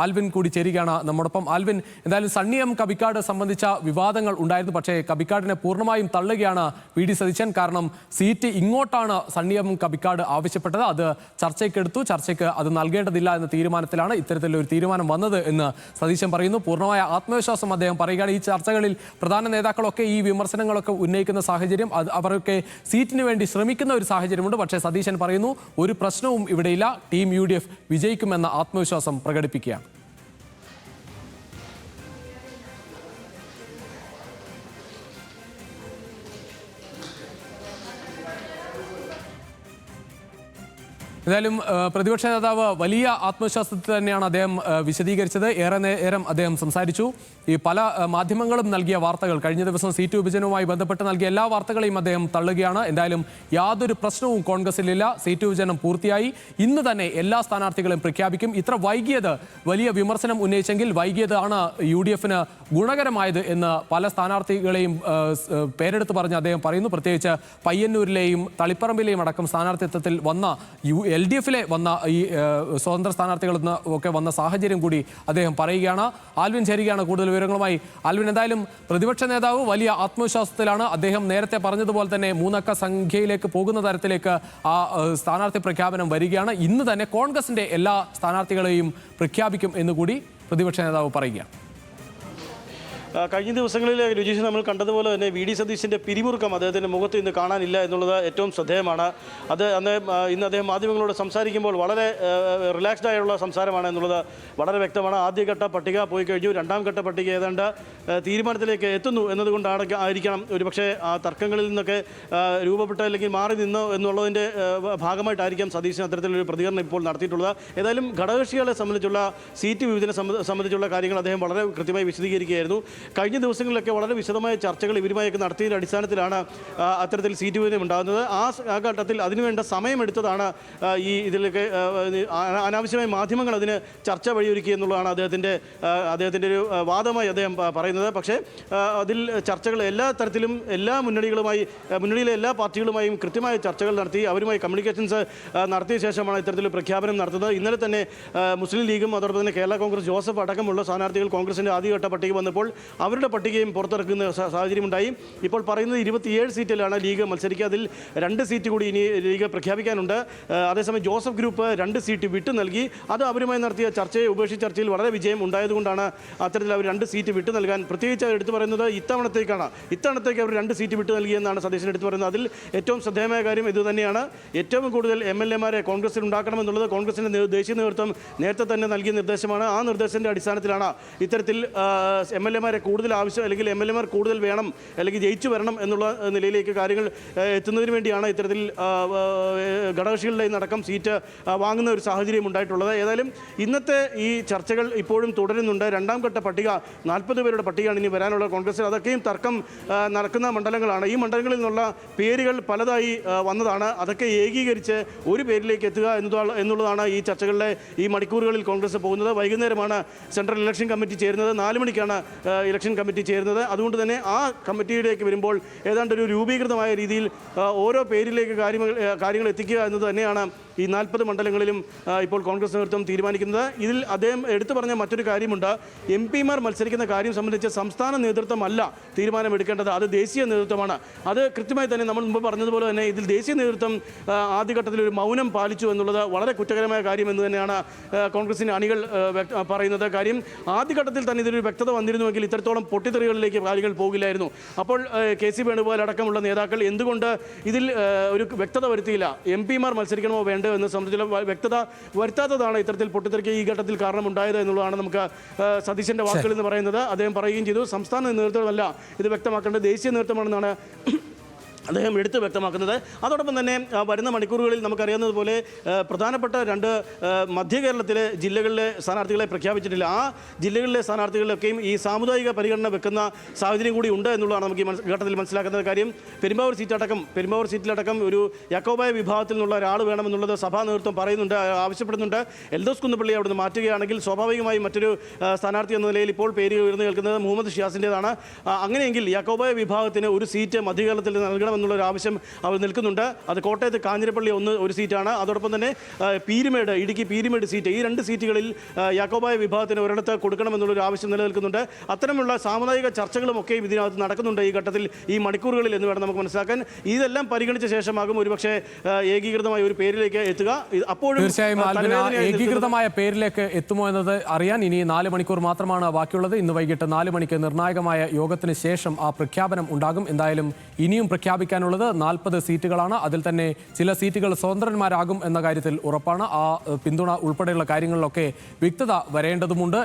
Alvin കൂടി ചേരുകയാണ് നമ്മോടൊപ്പം. ആൽവിൻ, എന്തായാലും സണ്ണി എം കബിക്കാട് സംബന്ധിച്ച വിവാദങ്ങൾ ഉണ്ടായിരുന്നു. പക്ഷേ കബിക്കാടിനെ പൂർണ്ണമായും തള്ളുകയാണ് വി ഡി സതീശൻ. കാരണം സീറ്റ് ഇങ്ങോട്ടാണ് സണ്ണി എം കബിക്കാട് ആവശ്യപ്പെട്ടത്. അത് ചർച്ചയ്ക്കെടുത്തു. ചർച്ചയ്ക്ക് അത് നൽകേണ്ടതില്ല എന്ന തീരുമാനത്തിലാണ് ഇത്തരത്തിലൊരു തീരുമാനം വന്നത് എന്ന് സതീശൻ പറയുന്നു. പൂർണ്ണമായ ആത്മവിശ്വാസം അദ്ദേഹം പറയുകയാണ്. ഈ ചർച്ചകളിൽ പ്രധാന നേതാക്കളൊക്കെ ഈ വിമർശനങ്ങളൊക്കെ ഉന്നയിക്കുന്ന സാഹചര്യം, അവരൊക്കെ സീറ്റിന് വേണ്ടി ശ്രമിക്കുന്ന ഒരു സാഹചര്യമുണ്ട്. പക്ഷേ സതീശൻ പറയുന്നു ഒരു പ്രശ്നവും ഇവിടെയില്ല, ടീം UDF വിജയിക്കുമെന്ന ആത്മവിശ്വാസം പ്രകടിപ്പിക്കുകയാണ്. എന്തായാലും പ്രതിപക്ഷ നേതാവ് വലിയ ആത്മവിശ്വാസത്തിൽ തന്നെയാണ് അദ്ദേഹം വിശദീകരിച്ചത്. ഏറെ നേരം അദ്ദേഹം സംസാരിച്ചു. ഈ പല മാധ്യമങ്ങളും നൽകിയ വാർത്തകൾ, കഴിഞ്ഞ ദിവസം സീറ്റ് വിഭജനവുമായി ബന്ധപ്പെട്ട് നൽകിയ എല്ലാ വാർത്തകളെയും അദ്ദേഹം തള്ളുകയാണ്. എന്തായാലും യാതൊരു പ്രശ്നവും കോൺഗ്രസിലില്ല. സീറ്റ് വിഭജനം പൂർത്തിയായി. ഇന്ന് തന്നെ എല്ലാ സ്ഥാനാർത്ഥികളെയും പ്രഖ്യാപിക്കും. ഇത്ര വൈകിയത് വലിയ വിമർശനം ഉന്നയിച്ചെങ്കിൽ വൈകിയതാണ് UDFന് ഗുണകരമായത് എന്ന് പല സ്ഥാനാർത്ഥികളെയും പേരെടുത്ത് പറഞ്ഞ് അദ്ദേഹം പറയുന്നു. പ്രത്യേകിച്ച് പയ്യന്നൂരിലെയും തളിപ്പറമ്പിലെയും അടക്കം സ്ഥാനാർത്ഥിത്വത്തിൽ വന്ന LDFിലെ വന്ന ഈ സ്വതന്ത്ര സ്ഥാനാർത്ഥികളിൽ നിന്ന് ഒക്കെ വന്ന സാഹചര്യം കൂടി അദ്ദേഹം പറയുകയാണ്. ആൽവിൻ ചേരുകയാണ് കൂടുതൽ വിവരങ്ങളുമായി. ആൽവിൻ, എന്തായാലും പ്രതിപക്ഷ നേതാവ് വലിയ ആത്മവിശ്വാസത്തിലാണ്. അദ്ദേഹം നേരത്തെ പറഞ്ഞതുപോലെ തന്നെ 3 അക്ക സംഖ്യയിലേക്ക് പോകുന്ന തരത്തിലേക്ക് ആ സ്ഥാനാർത്ഥി പ്രഖ്യാപനം വരികയാണ്. ഇന്ന് തന്നെ കോൺഗ്രസിന്റെ എല്ലാ സ്ഥാനാർത്ഥികളെയും പ്രഖ്യാപിക്കും എന്നുകൂടി പ്രതിപക്ഷ നേതാവ് പറയുകയാണ്. കഴിഞ്ഞ ദിവസങ്ങളിൽ രുചിഷ് നമ്മൾ കണ്ടതുപോലെ തന്നെ വി ഡി സതീശൻ്റെ പിരിമുറുക്കം അദ്ദേഹത്തിൻ്റെ മുഖത്ത് ഇന്ന് കാണാനില്ല എന്നുള്ളത് ഏറ്റവും ശ്രദ്ധേയമാണ്. അത് ഇന്ന് അദ്ദേഹം മാധ്യമങ്ങളോട് സംസാരിക്കുമ്പോൾ വളരെ റിലാക്സ്ഡ് ആയുള്ള സംസാരമാണ് എന്നുള്ളത് വളരെ വ്യക്തമാണ്. ആദ്യഘട്ട പട്ടിക പോയി കഴിഞ്ഞു. രണ്ടാം ഘട്ട പട്ടിക ഏതാണ്ട് തീരുമാനത്തിലേക്ക് എത്തുന്നു എന്നതുകൊണ്ടായിരിക്കണം ഒരുപക്ഷെ ആ തർക്കങ്ങളിൽ നിന്നൊക്കെ രൂപപ്പെട്ട അല്ലെങ്കിൽ മാറി നിന്നോ എന്നുള്ളതിൻ്റെ ഭാഗമായിട്ടായിരിക്കാം സതീശൻ അത്തരത്തിലൊരു പ്രതികരണം ഇപ്പോൾ നടത്തിയിട്ടുള്ളത്. ഏതായാലും ഘടകകക്ഷികളെ സംബന്ധിച്ചുള്ള സീറ്റ് വിഭജനം സംബന്ധിച്ചുള്ള കാര്യങ്ങൾ അദ്ദേഹം വളരെ കൃത്യമായി വിശദീകരിക്കുകയായിരുന്നു. കഴിഞ്ഞ ദിവസങ്ങളിലൊക്കെ വളരെ വിശദമായ ചർച്ചകൾ ഇവരുമായൊക്കെ നടത്തിയതിൻ്റെ അടിസ്ഥാനത്തിലാണ് അത്തരത്തിൽ സീറ്റ് വിഭജനം ഉണ്ടാകുന്നത്. ആ ഘട്ടത്തിൽ അതിനുവേണ്ട സമയമെടുത്തതാണ് ഈ ഇതിലൊക്കെ അനാവശ്യമായ മാധ്യമങ്ങൾ അതിന് ചർച്ച വഴിയൊരുക്കി എന്നുള്ളതാണ് അദ്ദേഹത്തിൻ്റെ ഒരു വാദമായി അദ്ദേഹം പറയുന്നത്. പക്ഷേ അതിൽ ചർച്ചകൾ എല്ലാ തരത്തിലും എല്ലാ മുന്നണിയിലെ എല്ലാ പാർട്ടികളുമായും കൃത്യമായ ചർച്ചകൾ നടത്തി അവരുമായി കമ്മ്യൂണിക്കേഷൻസ് നടത്തിയ ശേഷമാണ് ഇത്തരത്തിൽ പ്രഖ്യാപനം നടത്തുന്നത്. ഇന്നലെ തന്നെ മുസ്ലിം ലീഗും അതോടൊപ്പം തന്നെ കേരള കോൺഗ്രസ് ജോസഫ് അടക്കമുള്ള സ്ഥാനാർത്ഥികൾ കോൺഗ്രസിൻ്റെ ആദ്യഘട്ട പട്ടിക വന്നപ്പോൾ അവരുടെ പട്ടികയും പുറത്തിറക്കുന്ന സാഹചര്യമുണ്ടായി. ഇപ്പോൾ പറയുന്നത് 27 സീറ്റിലാണ് ലീഗ് മത്സരിക്കുക. അതിൽ 2 സീറ്റ് കൂടി ഇനി ലീഗ് പ്രഖ്യാപിക്കാനുണ്ട്. അതേസമയം ജോസഫ് ഗ്രൂപ്പ് 2 സീറ്റ് വിട്ടു നൽകി. അത് അവരുമായി നടത്തിയ ചർച്ചയെ ഉപേക്ഷിച്ച ചർച്ചയിൽ വളരെ വിജയം ഉണ്ടായതുകൊണ്ടാണ് അത്തരത്തിൽ അവർ 2 സീറ്റ് വിട്ടു നൽകാൻ പ്രത്യേകിച്ച് എടുത്തു പറയുന്നത് ഇത്തവണത്തേക്ക് അവർ 2 സീറ്റ് വിട്ടു നൽകിയെന്നാണ് സതീശൻ എടുത്തു പറയുന്നത്. അതിൽ ഏറ്റവും ശ്രദ്ധേയമായ കാര്യം ഇതുതന്നെയാണ്. ഏറ്റവും കൂടുതൽ MLA-മാരെ കോൺഗ്രസിൽ ഉണ്ടാക്കണമെന്നുള്ളത് കോൺഗ്രസിൻ്റെ ദേശീയ നേതൃത്വം നേരത്തെ തന്നെ നൽകിയ നിർദ്ദേശമാണ്. ആ നിർദ്ദേശത്തിൻ്റെ അടിസ്ഥാനത്തിലാണ് ഇത്തരത്തിൽ MLA-മാരെ കൂടുതൽ ആവശ്യം അല്ലെങ്കിൽ MLA-മാർ കൂടുതൽ വേണം അല്ലെങ്കിൽ ജയിച്ചു വരണം എന്നുള്ള നിലയിലേക്ക് കാര്യങ്ങൾ എത്തുന്നതിന് വേണ്ടിയാണ് ഇത്തരത്തിൽ ഘടകകക്ഷികളുടെ അടക്കം സീറ്റ് വാങ്ങുന്ന ഒരു സാഹചര്യം ഉണ്ടായിട്ടുള്ളത്. ഏതായാലും ഇന്നത്തെ ഈ ചർച്ചകൾ ഇപ്പോഴും തുടരുന്നുണ്ട്. രണ്ടാം ഘട്ട പട്ടിക 40 പേരുടെ പട്ടികയാണ് ഇനി വരാനുള്ള കോൺഗ്രസിൽ. അതൊക്കെയും തർക്കം നടക്കുന്ന മണ്ഡലങ്ങളാണ്. ഈ മണ്ഡലങ്ങളിൽ നിന്നുള്ള പേരുകൾ പലതായി വന്നതാണ്. അതൊക്കെ ഏകീകരിച്ച് ഒരു പേരിലേക്ക് എത്തുക എന്നുള്ളതാണ് ഈ ചർച്ചകളുടെ ഈ മണിക്കൂറുകളിൽ കോൺഗ്രസ് പോകുന്നത്. വൈകുന്നേരമാണ് സെൻട്രൽ ഇലക്ഷൻ കമ്മിറ്റി ചേരുന്നത്. 4 മണിക്കാണ് ഇലക്ഷൻ കമ്മിറ്റി ചേരുന്നത്. അതുകൊണ്ട് തന്നെ ആ കമ്മിറ്റിയിലേക്ക് വരുമ്പോൾ ഏതാണ്ട് ഒരു രൂപീകൃതമായ രീതിയിൽ ഓരോ പേരിലേക്ക് കാര്യങ്ങൾ എത്തിക്കുക എന്നത് തന്നെയാണ് ഈ 40 മണ്ഡലങ്ങളിലും ഇപ്പോൾ കോൺഗ്രസ് നേതൃത്വം തീരുമാനിക്കുന്നത്. ഇതിൽ അദ്ദേഹം എടുത്തു പറഞ്ഞ മറ്റൊരു കാര്യമുണ്ട്. MP-മാർ മത്സരിക്കുന്ന കാര്യം സംബന്ധിച്ച് സംസ്ഥാന നേതൃത്വമല്ല തീരുമാനമെടുക്കേണ്ടത്, അത് ദേശീയ നേതൃത്വമാണ്. അത് കൃത്യമായി തന്നെ നമ്മൾ മുമ്പ് പറഞ്ഞതുപോലെ തന്നെ ഇതിൽ ദേശീയ നേതൃത്വം ആദ്യഘട്ടത്തിൽ ഒരു മൗനം പാലിച്ചു എന്നുള്ളത് വളരെ കുറ്റകരമായ കാര്യം എന്ന് തന്നെയാണ് കോൺഗ്രസിൻ്റെ അണികൾ പറയുന്നത്. കാര്യം ആദ്യഘട്ടത്തിൽ തന്നെ ഇതൊരു വ്യക്തത വന്നിരുന്നുവെങ്കിൽ ഇത്തരത്തോളം പൊട്ടിത്തെറികളിലേക്ക് കാര്യങ്ങൾ പോകില്ലായിരുന്നു. അപ്പോൾ KC വേണുഗോപാൽ അടക്കമുള്ള നേതാക്കൾ എന്തുകൊണ്ട് ഇതിൽ ഒരു വ്യക്തത വരുത്തിയില്ല, MP-മാർ മത്സരിക്കണമോ വേണ്ടോ എന്ന് സംബന്ധിച്ചുള്ള വ്യക്തത വരുത്താത്തതാണ് ഇത്തരത്തിൽ പൊട്ടിത്തെറിക്ക് ഈ ഘട്ടത്തിൽ കാരണമുണ്ടായത് എന്നുള്ളതാണ് നമുക്ക് സതീശൻ്റെ വാക്കുകൾ എന്ന് പറയുന്നത്. അദ്ദേഹം പറയുകയും ചെയ്തു സംസ്ഥാന നേതൃത്വമല്ല ഇത് വ്യക്തമാക്കേണ്ടത് ദേശീയ നേതൃത്വമാണെന്നാണ് അദ്ദേഹം എടുത്ത് വ്യക്തമാക്കുന്നത്. അതോടൊപ്പം തന്നെ വരുന്ന മണിക്കൂറുകളിൽ നമുക്കറിയാവുന്നതുപോലെ പ്രധാനപ്പെട്ട 2 മധ്യ കേരളത്തിലെ ജില്ലകളിലെ സ്ഥാനാർത്ഥികളെ പ്രഖ്യാപിച്ചിട്ടില്ല. ആ ജില്ലകളിലെ സ്ഥാനാർത്ഥികളിലൊക്കെയും ഈ സാമുദായിക പരിഗണന വെക്കുന്ന സാഹചര്യം കൂടി ഉണ്ട് എന്നുള്ളതാണ് നമുക്ക് ഈ ഘട്ടത്തിൽ മനസ്സിലാക്കുന്ന കാര്യം. പെരുമ്പാവൂർ സീറ്റിലടക്കം ഒരു യാക്കോബായ വിഭാഗത്തിൽ നിന്നുള്ള ഒരാൾ വേണമെന്നുള്ളത് സഭാ നേതൃത്വം പറയുന്നുണ്ട്, ആവശ്യപ്പെടുന്നുണ്ട്. എൽദോസ് കുന്നപ്പള്ളി അവിടുന്ന് മാറ്റുകയാണെങ്കിൽ സ്വാഭാവികമായും മറ്റൊരു സ്ഥാനാർത്ഥി എന്ന നിലയിൽ ഇപ്പോൾ പേര് ഉയർന്നു കേൾക്കുന്നത് മുഹമ്മദ് ഷിയാസിൻ്റെതാണ്. അങ്ങനെയെങ്കിൽ യാക്കോബായ വിഭാഗത്തിന് ഒരു സീറ്റ് മധ്യ കേരളത്തിൽ നൽകണം വേണമെന്നുള്ളൊരു ആവശ്യം അവർ നിൽക്കുന്നുണ്ട്. അത് കോട്ടയത്ത് കാഞ്ഞിരപ്പള്ളി ഒരു സീറ്റാണ്. അതോടൊപ്പം തന്നെ ഇടുക്കി പീരുമേട് സീറ്റ്, ഈ 2 സീറ്റുകളിൽ യാക്കോബായ വിഭാഗത്തിന് ഒരിടത്ത് കൊടുക്കണമെന്നുള്ളൊരു ആവശ്യം നിലനിൽക്കുന്നുണ്ട്. അത്തരമുള്ള സാമുദായിക ചർച്ചകളുമൊക്കെ ഇതിനകത്ത് നടക്കുന്നുണ്ട് ഈ ഘട്ടത്തിൽ, ഈ മണിക്കൂറുകളിൽ എന്ന് വേണം നമുക്ക് മനസ്സിലാക്കാൻ. ഇതെല്ലാം പരിഗണിച്ച ശേഷമാകും ഒരുപക്ഷെ ഏകീകൃതമായ ഒരു പേരിലേക്ക് എത്തുക. അപ്പോഴും തീർച്ചയായും ഏകീകൃതമായ പേരിലേക്ക് എത്തുമോ എന്നത് അറിയാൻ ഇനി 4 മണിക്കൂർ മാത്രമാണ് ബാക്കിയുള്ളത്. ഇന്ന് വൈകിട്ട് 4 മണിക്ക് നിർണായകമായ യോഗത്തിന് ശേഷം ആ പ്രഖ്യാപനം ഉണ്ടാകും. എന്തായാലും ഇനിയും പ്രഖ്യാപിക്കാനുള്ളത് 40 സീറ്റുകളാണ്. അതിൽ തന്നെ ചില സീറ്റുകൾ സ്വതന്ത്രന്മാരാകും എന്ന കാര്യത്തിൽ ഉറപ്പാണ്. ആ പിന്തുണ ഉൾപ്പെടെയുള്ള കാര്യങ്ങളിലൊക്കെ വ്യക്തത വരേണ്ടതുമുണ്ട്.